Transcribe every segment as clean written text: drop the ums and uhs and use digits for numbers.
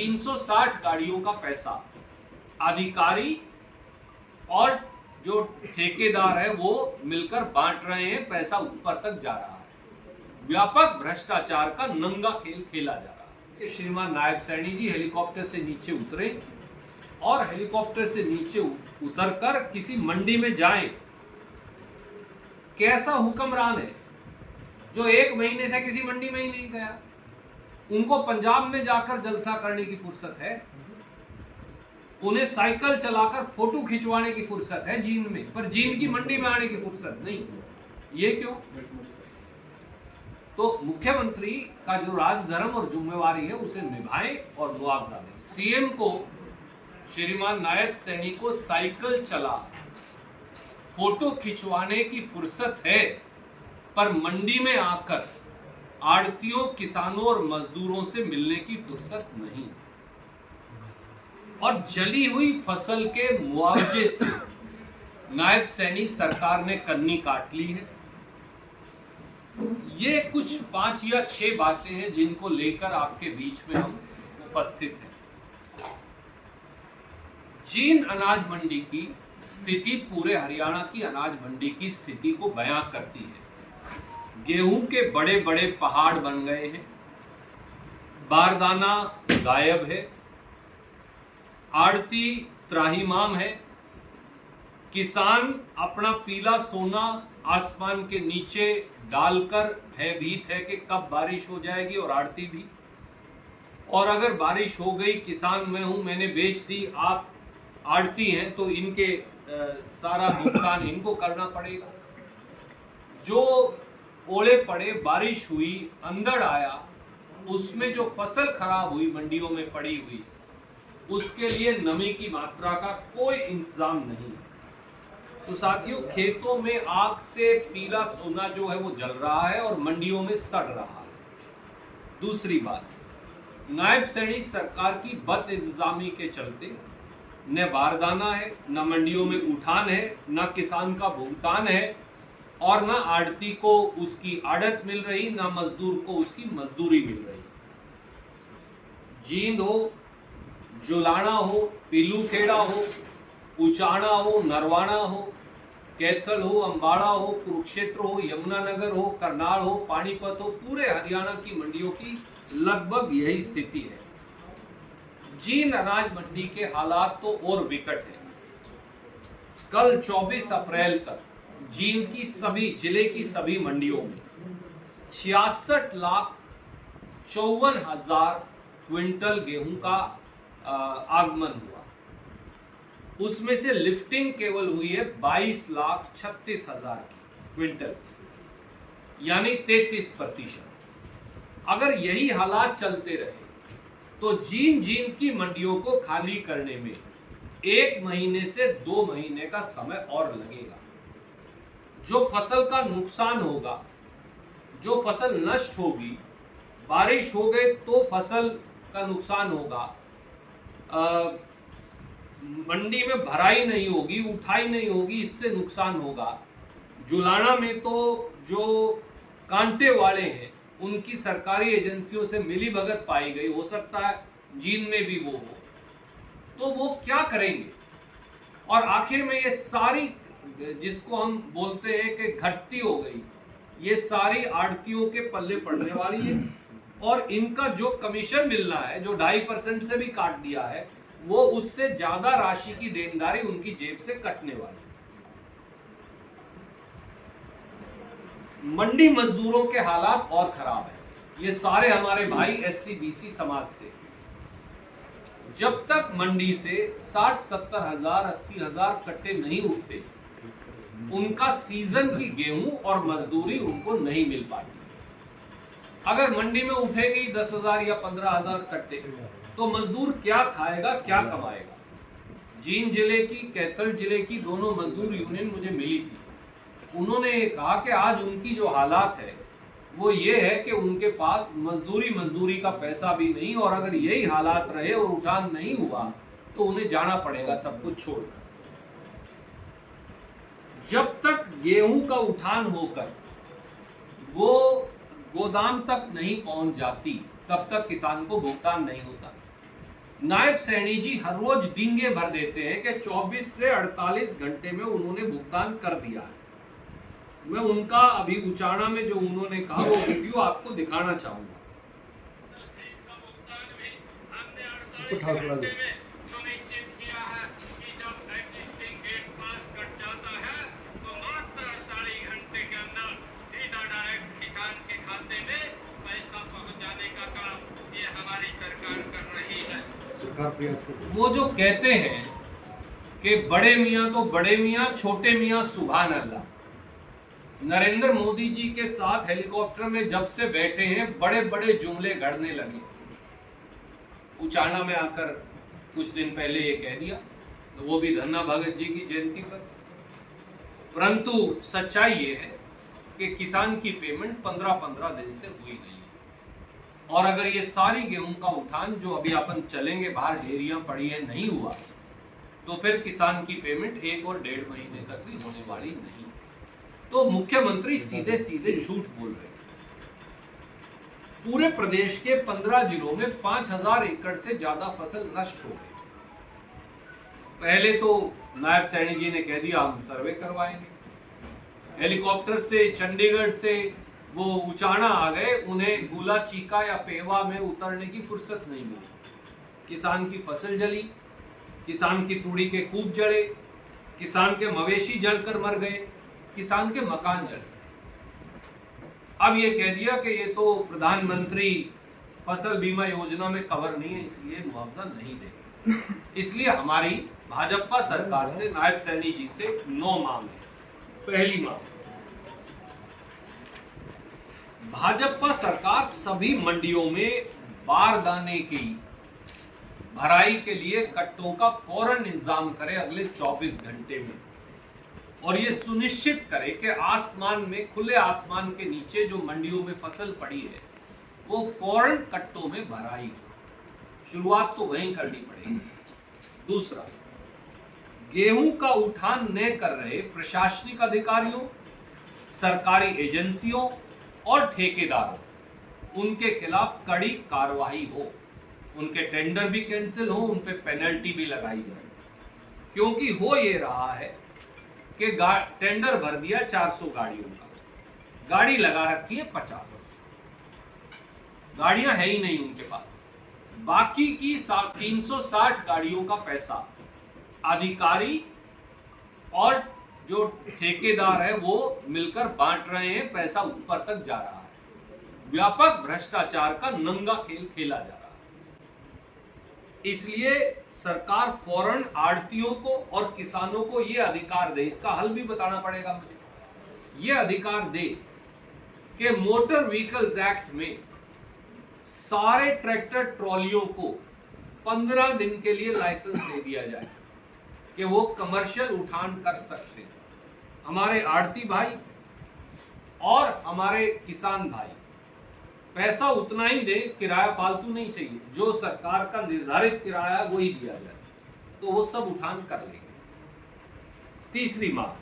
360 गाड़ियों का पैसा अधिकारी और जो ठेकेदार है वो मिलकर बांट रहे हैं, पैसा ऊपर तक जा रहा है। व्यापक भ्रष्टाचार का नंगा खेल खेला जा रहा है। कि श्रीमान नायब सैनी जी हेलीकॉप्टर से नीचे उतरे और हेलीकॉप्टर से नीचे उतरकर किसी मंडी में जाएं। कैसा हुक्मरान है जो 1 महीने से किसी मंडी में ही नहीं गया? उनको पंजाब में जाकर जलसा करने की फुर्सत है, उन्हें साइकिल चलाकर फोटो खिंचवाने की फुर्सत है जींद में, पर जींद की मंडी में आने की फुर्सत नहीं। ये क्यों? तो मुख्यमंत्री का जो राजधर्म और जिम्मेवारी है उसे निभाएं और मुआवजा दें। सीएम को, श्रीमान नायब सैनी को साइकिल चला फोटो खिंचवाने की फुर्सत है, पर मंडी में आकर आड़तियों, किसानों और मजदूरों से मिलने की फुर्सत नहीं। और जली हुई फसल के मुआवजे से नायब सैनी सरकार ने कन्नी काट ली है। ये कुछ 5 या 6 बातें हैं जिनको लेकर आपके बीच में हम उपस्थित हैं। जींद अनाज मंडी की स्थिति पूरे हरियाणा की अनाज मंडी की स्थिति को बयां करती है। गेहूं के बड़े बड़े पहाड़ बन गए हैं, बारदाना गायब है, आड़ती त्राहिमाम है, किसान अपना पीला सोना आसमान के नीचे डालकर भयभीत है कि कब बारिश हो जाएगी, और आड़ती भी। और अगर बारिश हो गई, किसान मैं हूं, मैंने बेच दी, आप आड़ती हैं, तो इनके सारा भुगतान इनको करना पड़ेगा। जो ओले पड़े, बारिश हुई, अंधड़ आया, उसमें जो फसल खराब हुई मंडियों में पड़ी हुई, उसके लिए नमी की मात्रा का कोई इंतजाम नहीं। तो साथियों, खेतों में आग से पीला सोना जो है वो जल रहा है और मंडियों में सड़ रहा है। दूसरी बात, नायब सैनी सरकार की बद इंतजामी के चलते न बारदाना है, न मंडियों में उठान है, न किसान का भुगतान है, और न आड़ती को उसकी आड़त मिल रही, न मजदूर को उसकी मजदूरी मिल रही। जींद हो, जुलाना हो, पीलूखेड़ा हो, उचाना हो, नरवाना हो, कैथल हो, अंबाड़ा हो, कुरुक्षेत्र हो, यमुनानगर हो, करनाल हो, पानीपत हो, पूरे हरियाणा की मंडियों की लगभग यही स्थिति है। जींद अनाज मंडी के हालात तो और विकट है। कल 24 अप्रैल तक जींद की सभी जिले की सभी मंडियों में 66,54,000 क्विंटल गेहूं का आगमन हुआ। उसमें से लिफ्टिंग केवल हुई है 22,36,000 क्विंटल, यानी 33%। अगर यही हालात चलते रहे तो जींद की मंडियों को खाली करने में 1 महीने से 2 महीने का समय और लगेगा। जो फसल का नुकसान होगा, जो फसल नष्ट होगी, बारिश हो गई तो फसल का नुकसान होगा, मंडी में भराई नहीं होगी, उठाई नहीं होगी, इससे नुकसान होगा। जुलाना में तो जो कांटे वाले हैं उनकी सरकारी एजेंसियों से मिलीभगत पाई गई, हो सकता है जींद में भी वो हो, तो वो क्या करेंगे? और आखिर में ये सारी, जिसको हम बोलते हैं कि घटती हो गई, ये सारी आड़तियों के पल्ले पड़ने वाली है, और इनका जो कमीशन मिल रहा है, जो 2.5% से भी काट दिया है, वो उससे ज्यादा राशि की देनदारी उनकी जेब से कटने वाली है। मंडी मजदूरों के हालात और खराब है। ये सारे हमारे भाई SC BC समाज से, जब तक मंडी से 60-70 हजार 80 हजार कट्टे नहीं उठते, उनका सीजन की गेहूं और मजदूरी उनको नहीं मिल पाती। अगर मंडी में उठेगी 10,000 या 15,000 कट्टे, तो मजदूर क्या खाएगा, क्या कमाएगा? जींद जिले की, कैथल जिले की दोनों मजदूर यूनियन मुझे मिली थी। उन्होंने कहा कि आज उनकी जो हालात है वो ये है कि उनके पास मजदूरी का पैसा भी नहीं, और अगर यही हालात रहे और उठान नहीं हुआ तो उन्हें जाना पड़ेगा सब कुछ छोड़कर। जब तक गेहूं का उठान होकर वो गोदाम तक नहीं पहुंच जाती, तब तक किसान को भुगतान नहीं होता। नायब सैनी जी हर रोज डींगे भर देते हैं कि 24 से 48 घंटे में उन्होंने भुगतान कर दिया है। मैं उनका अभी उचाणा में जो उन्होंने कहा वो वीडियो आपको दिखाना चाहूंगा। सुनिश्चित किया है कि जब एग्जिस्टिंग गेट पास कट जाता है तो मात्र 48 घंटे के अंदर सीधा डायरेक्ट किसान के खाते में पैसा पहुंचाने का काम ये हमारी सरकार कर रही है। सरकार प्रयास कर रही है। वो जो कहते हैं कि बड़े मियाँ तो बड़े मियाँ, छोटे मियाँ सुभान अल्लाह, नरेंद्र मोदी जी के साथ हेलीकॉप्टर में जब से बैठे हैं बड़े बड़े जुमले गढ़ने लगे। उचाणा में आकर कुछ दिन पहले ये कह दिया, तो वो भी धन्ना भगत जी की जयंती पर। परंतु सच्चाई ये है कि किसान की पेमेंट 15-15 दिन से हुई नहीं है। और अगर ये सारी गेहूं का उठान जो अभी अपन चलेंगे बाहर ढेरियां पड़ी है नहीं हुआ, तो फिर किसान की पेमेंट 1 और 1.5 महीने तक भी होने वाली नहीं। तो मुख्यमंत्री सीधे सीधे झूठ बोल रहे हैं। पूरे प्रदेश के 15 जिलों में 5000 एकड़ से ज्यादा फसल नष्ट हो गई। पहले तो नायब सैनी जी ने कह दिया हम सर्वे करवाएंगे। हेलीकॉप्टर से चंडीगढ़ से वो उचाणा आ गए, उन्हें गुला चीका या पेवा में उतरने की फुर्सत नहीं मिली। किसान की फसल जली, किसान की तूड़ी के कूप जले, किसान के मवेशी जलकर मर गए, किसान के मकान जले। अब ये कह दिया कि ये तो प्रधानमंत्री फसल बीमा योजना में कवर नहीं है, इसलिए मुआवजा नहीं देंगे। इसलिए हमारी भाजपा सरकार से, नायब सैनी जी से 9 मांग है। पहली मांग, भाजपा सरकार सभी मंडियों में बारदाने की भराई के लिए कट्टों का फौरन इंतजाम करे अगले 24 घंटे में, और ये सुनिश्चित करे कि आसमान में, खुले आसमान के नीचे जो मंडियों में फसल पड़ी है वो फौरन कट्टों में भराई हो। शुरुआत तो वहीं करनी पड़ेगी। दूसरा, गेहूं का उठान न कर रहे प्रशासनिक अधिकारियों, सरकारी एजेंसियों और ठेकेदारों, उनके खिलाफ कड़ी कार्रवाई हो। उनके टेंडर भी कैंसिल हो, उन पे पेनल्टी भी लगाई जाए। क्योंकि हो ये रहा है कि टेंडर भर दिया 400 गाड़ियों का, गाड़ी लगा रखी है 50, गाड़ियां है ही नहीं उनके पास। बाकी की 360 गाड़ियों का पैसा अधिकारी और जो ठेकेदार है वो मिलकर बांट रहे हैं, पैसा ऊपर तक जा रहा है। व्यापक भ्रष्टाचार का नंगा खेल खेला जा रहा है। इसलिए सरकार फौरन आड़तियों को और किसानों को यह अधिकार दे, इसका हल भी बताना पड़ेगा मुझे, यह अधिकार दे कि मोटर व्हीकल्स एक्ट में सारे ट्रैक्टर ट्रॉलियों को 15 दिन के लिए लाइसेंस दे दिया जाए कि वो कमर्शियल उठान कर सकते हैं। हमारे आड़ती भाई और हमारे किसान भाई पैसा उतना ही दे, किराया फालतू नहीं चाहिए, जो सरकार का निर्धारित किराया है वही दिया जाए, तो वो सब उठान कर लेंगे। तीसरी मांग,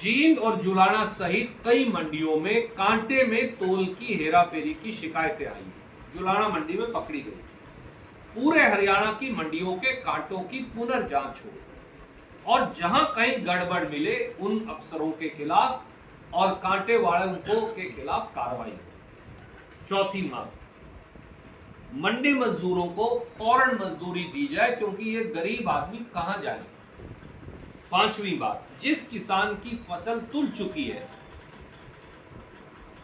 जींद और जुलाना सहित कई मंडियों में कांटे में तोल की हेराफेरी की शिकायतें आई। जुलाना मंडी में पकड़ी गई। पूरे हरियाणा की मंडियों के कांटों की पुनर्जांच हो और जहां कहीं गड़बड़ मिले उन अफसरों के खिलाफ और कांटे वालों के खिलाफ कार्रवाई हो। चौथी मांग, मंडी मजदूरों को फौरन मजदूरी दी जाए क्योंकि ये गरीब आदमी कहां जाए। पांचवी बात, जिस किसान की फसल तुल चुकी है,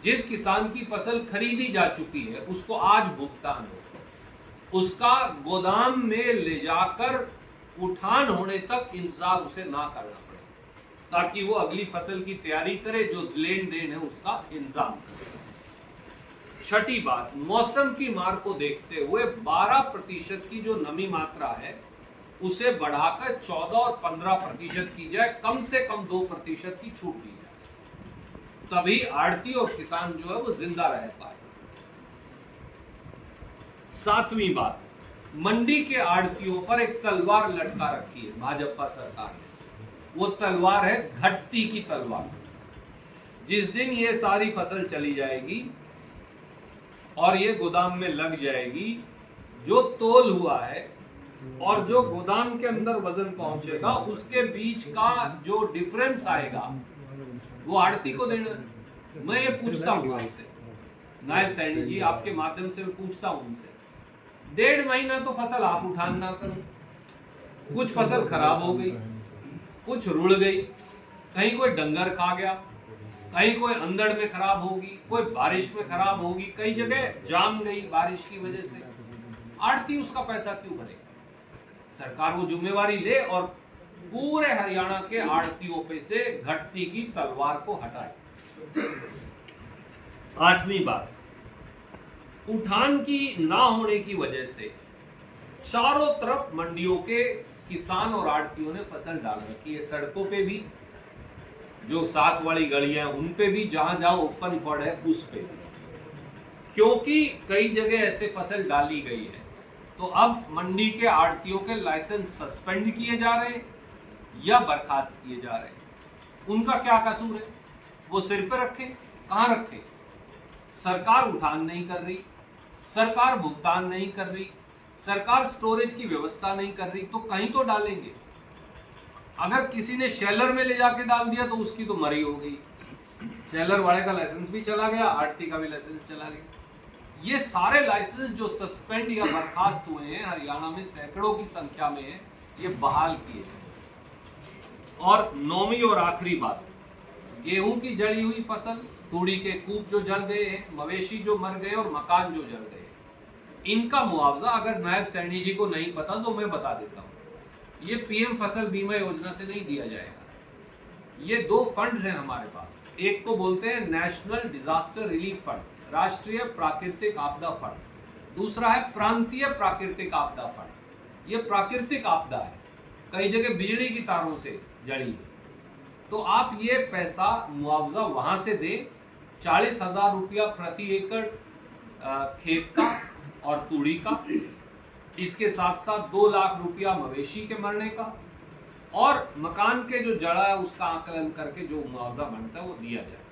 जिस किसान की फसल खरीदी जा चुकी है, उसको आज भुगतान हो, उसका गोदाम में ले जाकर उठान होने तक इंतजार उसे ना करना पड़े, ताकि वो अगली फसल की तैयारी करे, जो लेन देन है उसका इंतजाम करे। छठी बात, मौसम की मार को देखते हुए 12% की जो नमी मात्रा है उसे बढ़ाकर 14 और 15% की जाए, कम से कम 2% की छूट दी जाए, तभी आड़ती और किसान जो है वो जिंदा रह पाए। सातवीं बात, मंडी के आड़तियों पर एक तलवार लटका रखी है भाजपा सरकार ने। वो तलवार है घटती की तलवार। जिस दिन ये सारी फसल चली जाएगी और ये गोदाम में लग जाएगी, जो तोल हुआ है और जो गोदाम के अंदर वजन पहुंचेगा उसके बीच का जो डिफरेंस आएगा वो आड़ती को देना है। मैं ये पूछता हूँ आपसे, नायब सैनी जी, आपके माध्यम से मैं पूछता हूँ उनसे, 1.5 महीना तो फसल आप उठान ना करो, कुछ फसल खराब हो गई, कुछ रुड़ गई, कहीं कोई डंगर खा गया, कहीं कोई अंदर में खराब होगी, कोई बारिश में खराब होगी, कई जगह जाम गई बारिश की वजह से, आड़ती उसका पैसा क्यों भरेगा? सरकार वो जिम्मेवारी ले और पूरे हरियाणा के आड़तियों पे से घटती की तलवार को हटाए। 8वीं बात, उठान की ना होने की वजह से चारों तरफ मंडियों के किसान और आड़तियों ने फसल डाल रखी है, सड़कों पे भी, जो साथ वाली गलियां उन पे भी, जहां जहां ओपन फॉड है उस पे, क्योंकि कई जगह ऐसे फसल डाली गई है। तो अब मंडी के आड़तियों के लाइसेंस सस्पेंड किए जा रहे हैं या बर्खास्त किए जा रहे हैं। उनका क्या कसूर है? वो सिर पे रखें, कहां रखें? सरकार उठान नहीं कर रही, सरकार भुगतान नहीं कर रही, सरकार स्टोरेज की व्यवस्था नहीं कर रही, तो कहीं तो डालेंगे। अगर किसी ने शेलर में ले जाके डाल दिया तो उसकी तो मरी हो गई, शेलर वाले का लाइसेंस भी चला गया, आड़ती का भी लाइसेंस चला गया। ये सारे लाइसेंस जो सस्पेंड या बर्खास्त हुए हैं हरियाणा में सैकड़ों की संख्या में है, ये बहाल किए हैं। और 9वीं और आखिरी बात, गेहूं की जली हुई फसल, तूड़ी के कूप जो जल गए हैं, मवेशी जो मर गए और मकान जो जल गए, इनका मुआवजा अगर नायब सैनी जी को नहीं पता तो मैं बता देता हूं। ये पीएम फसल बीमा योजना से नहीं दिया जाएगा। ये 2 फंड्स हैं हमारे पास, एक को बोलते हैं नेशनल डिजास्टर रिलीफ फंड, राष्ट्रीय प्राकृतिक आपदा फंड, दूसरा है प्रांतीय प्राकृतिक आपदा फंड। ये प्राकृतिक आपदा है, कई जगह बिजली की तारों से जड़ी है, तो आप ये पैसा मुआवजा वहां से दें, 40,000 रुपया प्रति एकड़ खेत का और तूड़ी का, इसके साथ साथ 2 लाख रुपया मवेशी के मरने का, और मकान के जो जड़ा है उसका आकलन करके जो मुआवजा बनता है वो दिया जाए।